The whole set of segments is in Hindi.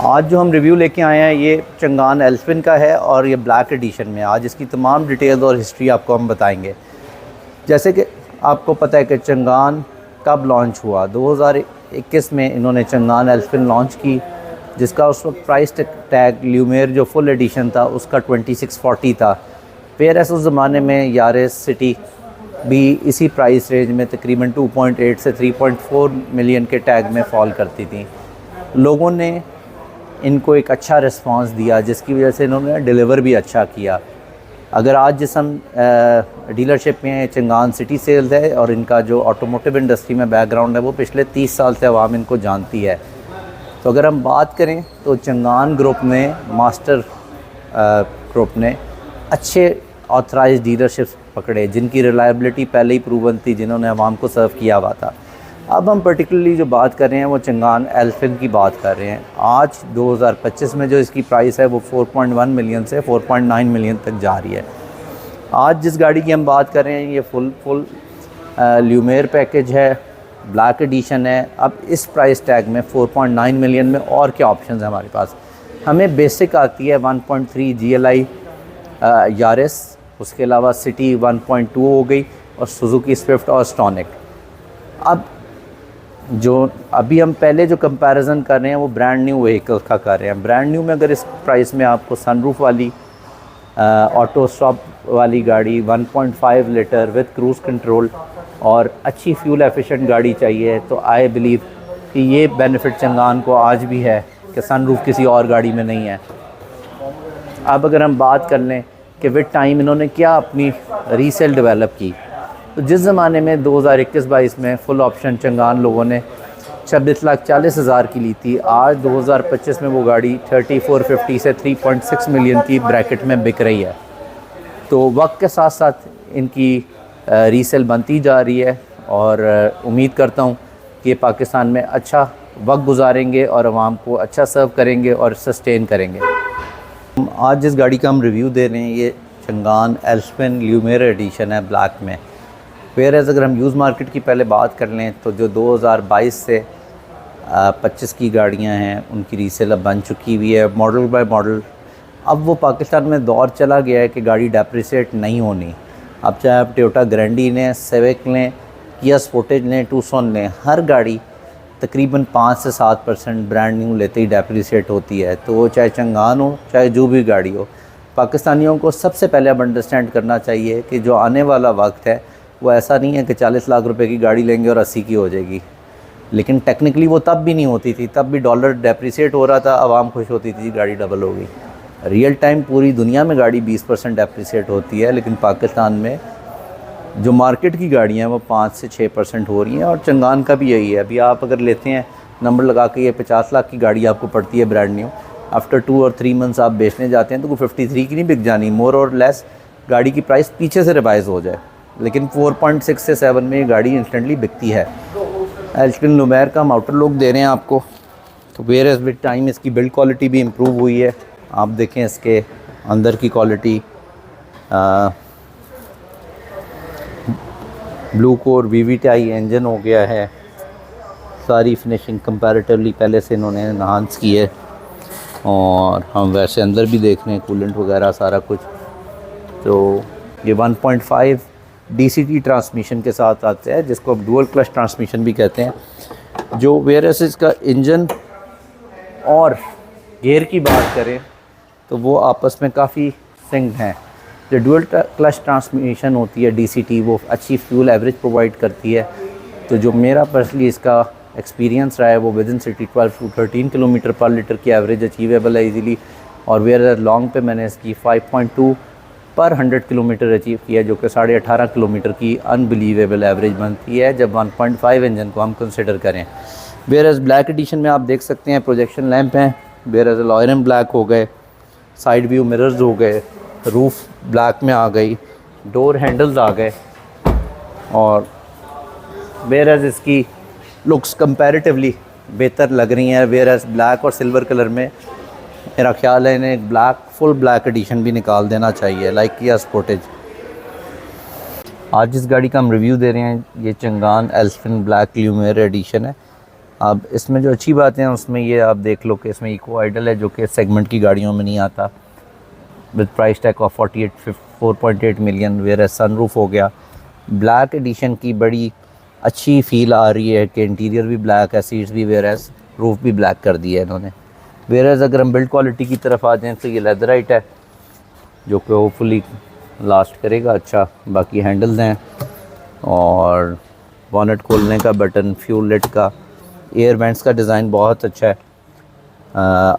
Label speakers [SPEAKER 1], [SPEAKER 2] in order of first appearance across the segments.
[SPEAKER 1] आज जो हम रिव्यू लेके आए हैं ये चंगान एल्फिन का है और ये ब्लैक एडिशन में। आज इसकी तमाम डिटेल्स और हिस्ट्री आपको हम बताएंगे। जैसे कि आपको पता है कि चंगान कब लॉन्च हुआ, 2021 में इन्होंने चंगान एल्फिन लॉन्च की, जिसका उस वक्त प्राइस टैग ल्यूमेर जो फुल एडिशन था उसका 2640 था। फिर उस ज़माने में यारिस सिटी भी इसी प्राइस रेंज में तकरीबन 2.8 से 3.4 मिलियन के टैग में फॉल करती थी। लोगों ने इनको एक अच्छा रिस्पांस दिया, जिसकी वजह से इन्होंने डिलीवर भी अच्छा किया। अगर आज जिस हम डीलरशिप में चंगान सिटी सेल्स है और इनका जो ऑटोमोटिव इंडस्ट्री में बैकग्राउंड है वो पिछले 30 साल से आवाम इनको जानती है। तो अगर हम बात करें तो चंगान ग्रुप ने मास्टर ग्रुप ने अच्छे ऑथराइज डीलरशिप्स पकड़े जिनकी रिलायबिलिटी पहले ही प्रूवन थी, जिन्होंने आवाम को सर्व किया हुआ था। अब हम पर्टिकुलरली जो बात कर रहे हैं वो चंगान एल्फिन की बात कर रहे हैं। आज 2025 में जो इसकी प्राइस है वो 4.1 मिलियन से 4.9 मिलियन तक जा रही है। आज जिस गाड़ी की हम बात कर रहे हैं ये फुल ल्यूमेर पैकेज है, ब्लैक एडिशन है। अब इस प्राइस टैग में 4.9 मिलियन में और क्या ऑप्शंस हैं हमारे पास। हमें बेसिक आती है 1.3 GLI यारिस, उसके अलावा सिटी 1.2 हो गई और सुजुकी स्विफ्ट और स्टॉनिक। अब जो अभी हम पहले जो कंपैरिजन कर रहे हैं वो ब्रांड न्यू व्हीकल का कर रहे हैं। ब्रांड न्यू में अगर इस प्राइस में आपको सनरूफ वाली ऑटो स्टॉप वाली गाड़ी 1.5 लीटर विद क्रूज़ कंट्रोल और अच्छी फ्यूल एफिशिएंट गाड़ी चाहिए तो आई बिलीव कि ये बेनिफिट चंगान को आज भी है कि सनरूफ किसी और गाड़ी में नहीं है। अब अगर हम बात कर लें कि विद टाइम इन्होंने क्या अपनी रीसेल डेवलप की, तो जिस ज़माने में 2021-22 में फ़ुल ऑप्शन चंगान लोगों ने 26,40,000 की ली थी, आज 2025 में वो गाड़ी 3450 से 3.6 मिलियन की ब्रैकेट में बिक रही है। तो वक्त के साथ साथ इनकी रीसेल बनती जा रही है और उम्मीद करता हूँ कि पाकिस्तान में अच्छा वक्त गुजारेंगे और आवाम को अच्छा सर्व करेंगे और सस्टेन करेंगे। आज जिस गाड़ी का हम रिव्यू दे रहे हैं ये चंगान एल्फिन ल्यूमेर एडिशन है ब्लैक में। वेयरएज़ अगर हम यूज़ मार्केट की पहले बात कर लें तो जो 2022 से 25 की गाड़ियां हैं उनकी रीसेल अब बन चुकी हुई है मॉडल बाय मॉडल। अब वो पाकिस्तान में दौर चला गया है कि गाड़ी डेप्रिसिएट नहीं होनी। अब चाहे आप टोयोटा ग्रैंडी लें, सेविक लें, किया स्पोर्टेज लें, टूसॉन लें, हर गाड़ी तकरीबन 5 से 7% ब्रांड न्यू लेते ही डेप्रिसिएट होती है। तो वो चाहे चंगान हो चाहे जो भी गाड़ी हो, पाकिस्तानियों को सबसे पहले अब अंडरस्टैंड करना चाहिए कि जो आने वाला वक्त है वो ऐसा नहीं है कि 40 लाख रुपए की गाड़ी लेंगे और 80 की हो जाएगी। लेकिन टेक्निकली वो तब भी नहीं होती थी, तब भी डॉलर डेप्रिसिएट हो रहा था, आवाम खुश होती थी गाड़ी डबल हो गई। रियल टाइम पूरी दुनिया में गाड़ी 20% डेप्रिसिएट होती है, लेकिन पाकिस्तान में जो मार्केट की गाड़ियाँ हैं वो 5 से 6% हो रही हैं और चंगान का भी यही है। अभी आप अगर लेते हैं नंबर लगा के ये 50 लाख की गाड़ी आपको पड़ती है ब्रांड न्यू, आफ्टर 2 और 3 मंथ्स आप बेचने जाते हैं तो 53 की नहीं बिक जानी, मोर और लेस गाड़ी की प्राइस पीछे से रिवाइज़ हो जाए, लेकिन 4.6 से 7 में ये गाड़ी इंस्टेंटली बिकती है। एल्फिन ल्यूमेर का हम आउटर लुक दे रहे हैं आपको। तो वेयरएज़ विद टाइम इसकी बिल्ड क्वालिटी भी इम्प्रूव हुई है। आप देखें इसके अंदर की quality, blue core VVTi engine हो गया है, सारी फिनिशिंग कंपैरेटिवली पहले से इन्होंने एनहांस की है। और हम वैसे अंदर भी देख रहे हैं कूलेंट वगैरह सारा कुछ। तो ये 1.5 DCT ट्रांसमिशन के साथ आता है, जिसको अब डुअल क्लच ट्रांसमिशन भी कहते हैं। जो वेयरएज़ इसका इंजन और गियर की बात करें तो वो आपस में काफ़ी सिंक हैं। जो डुअल क्लच ट्रांसमिशन होती है DCT, वो अच्छी फ्यूल एवरेज प्रोवाइड करती है। तो जो मेरा पर्सनली इसका एक्सपीरियंस रहा है वो with in city 12 to 13 kilometre पर लीटर की एवरेज अचीवेबल है इजीली। और वेयर लॉन्ग पे मैंने इसकी 5.2 पर 100 किलोमीटर अचीव किया, जो कि 18.5 किलोमीटर की अनबिलीवेबल एवरेज बनती है जब 1.5 इंजन को हम कंसिडर करें। वेयरएज़ ब्लैक एडिशन में आप देख सकते हैं प्रोजेक्शन लैंप हैं, वेयरएज़ अलॉयरम ब्लैक हो गए, साइड व्यू मिरर्स हो गए, रूफ़ ब्लैक में आ गई, डोर हैंडल्स आ गए। और वेयरएज़ इसकी लुक्स कंपैरेटिवली बेहतर लग रही हैं। वेयरएज़ ब्लैक और सिल्वर कलर में मेरा ख्याल है इन्हें एक फुल ब्लैक एडिशन भी निकाल देना चाहिए, लाइक किया स्पोर्टेज। आज जिस गाड़ी का हम रिव्यू दे रहे हैं ये चंगान एल्फिन ब्लैक ल्यूमेर एडिशन है। अब इसमें जो अच्छी बातें हैं उसमें ये आप देख लो कि इसमें इको आइडल है जो कि सेगमेंट की गाड़ियों में नहीं आता, with price tag of 4.8 million. Where sunroof हो गया। ब्लैक एडिशन की बड़ी अच्छी फील आ रही है कि इंटीरियर भी ब्लैक है, सीट्स भी, वेयर रूफ भी ब्लैक कर दिया है इन्होंने। वेयर अगर हम बिल्ड क्वालिटी की तरफ आ जाएँ तो ये लेदराइट है जो कि होपफुली लास्ट करेगा अच्छा। बाकी हैंडल्स हैं और बॉनेट खोलने का बटन, फ्यूल लिट का, एयर वेंट्स का डिज़ाइन बहुत अच्छा है।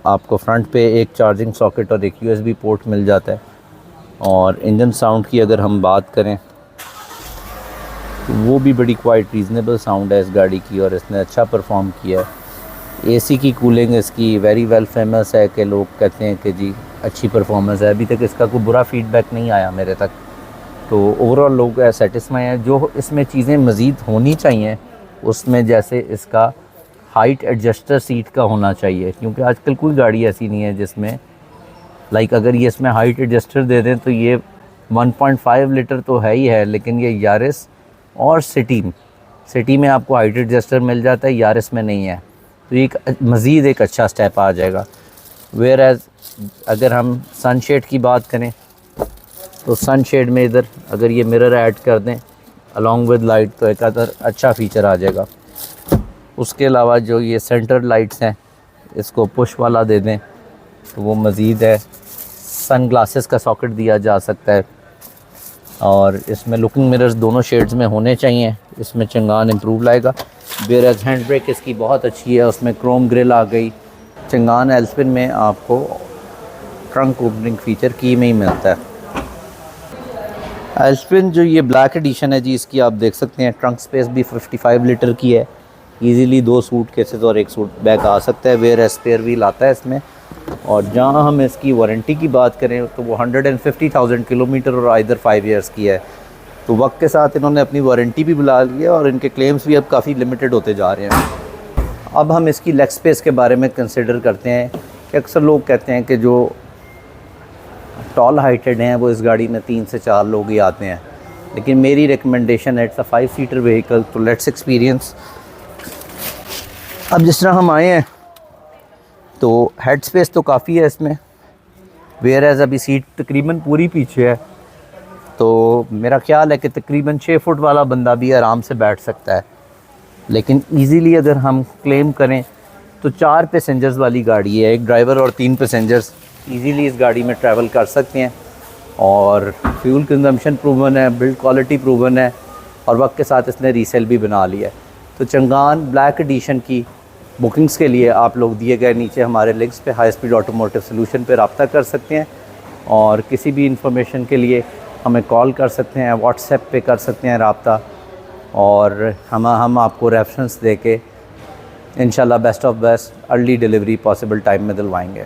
[SPEAKER 1] आपको फ्रंट पे एक चार्जिंग सॉकेट और एक यूएसबी पोर्ट मिल जाता है। और इंजन साउंड की अगर हम बात करें तो वो भी बड़ी क्वाइट रीज़नेबल साउंड है इस गाड़ी की और इसने अच्छा परफॉर्म किया है। एसी की कूलिंग इसकी वेरी वेल फेमस है कि लोग कहते हैं कि जी अच्छी परफॉर्मेंस है। अभी तक इसका कोई बुरा फीडबैक नहीं आया मेरे तक, तो ओवरऑल लोग सेटिस्फाई हैं। जो इसमें चीज़ें मज़ीद होनी चाहिए उसमें जैसे इसका हाइट एडजस्टर सीट का होना चाहिए, क्योंकि आजकल कोई गाड़ी ऐसी नहीं है जिसमें लाइक अगर ये इसमें हाइट एडजस्टर दे दें तो ये 1.5 लीटर तो है ही है, लेकिन ये यारिस और सिटी में आपको हाइट एडजस्टर मिल जाता है, यारिस में नहीं है, तो एक मज़ीद एक अच्छा स्टेप आ जाएगा। वेयर एज़ अगर हम सनशेड की बात करें तो सनशेड में इधर अगर ये मिरर ऐड कर दें अलॉन्ग विद लाइट तो एक अदर अच्छा फ़ीचर आ जाएगा। उसके अलावा जो ये सेंटर लाइट्स हैं इसको पुश वाला दे दें तो वो मज़ीद है। सन ग्लासेस का सॉकेट दिया जा सकता है और इसमें लुकिंग मिरर्स दोनों शेड्स में होने चाहिए, इसमें चंगान इम्प्रूव लाएगा। बेरज हैंड ब्रेक इसकी बहुत अच्छी है, उसमें क्रोम ग्रिल आ गई। चंगान एल्सपिन में आपको ट्रंक ओपनिंग फ़ीचर की में ही मिलता है। एल्सपिन जो ये ब्लैक एडिशन है जी, इसकी आप देख सकते हैं ट्रंक स्पेस भी 55 लीटर की है। इजीली 2 सूट केसेस और 1 सूट बैग आ सकता है। वेयर स्पेयर व्हील आता है इसमें। और जहाँ हम इसकी वारंटी की बात करें तो वो 150,000 किलोमीटर और आइदर 5 इयर्स की है। तो वक्त के साथ इन्होंने अपनी वारंटी भी बुला ली है और इनके क्लेम्स भी अब काफ़ी लिमिटेड होते जा रहे हैं। अब हम इसकी लेग स्पेस के बारे में कंसिडर करते हैं कि अक्सर लोग कहते हैं कि जो टॉल हाइटेड हैं वो इस गाड़ी में 3 से 4 लोग ही आते हैं, लेकिन मेरी रिकमेंडेशन है इट्स अ 5 सीटर व्हीकल, तो लेट्स एक्सपीरियंस। अब जिस तरह हम आए हैं तो हेड स्पेस तो काफ़ी है इसमें, वेयर एज़ अभी सीट तकरीबन पूरी पीछे है, तो मेरा ख्याल है कि तकरीबन 6 फुट वाला बंदा भी आराम से बैठ सकता है। लेकिन इजीली अगर हम क्लेम करें तो 4 पैसेंजर्स वाली गाड़ी है, एक ड्राइवर और 3 पैसेंजर्स इजीली इस गाड़ी में ट्रैवल कर सकते हैं। और फ्यूल कंजम्पशन प्रूवन है, बिल्ड क्वालिटी प्रूवन है और वक्त के साथ इसने रीसेल भी बना लिया है। तो चंगान ब्लैक एडिशन की बुकिंग्स के लिए आप लोग दिए गए नीचे हमारे लिंक्स पे हाई स्पीड ऑटोमोटिव सोल्यूशन पे रब्ता कर सकते हैं और किसी भी इंफॉर्मेशन के लिए हमें कॉल कर सकते हैं, व्हाट्सएप पे कर सकते हैं रब्ता, और हम आपको रेफरेंस दे के इंशाल्लाह best of best early delivery possible time में दिलवाएंगे।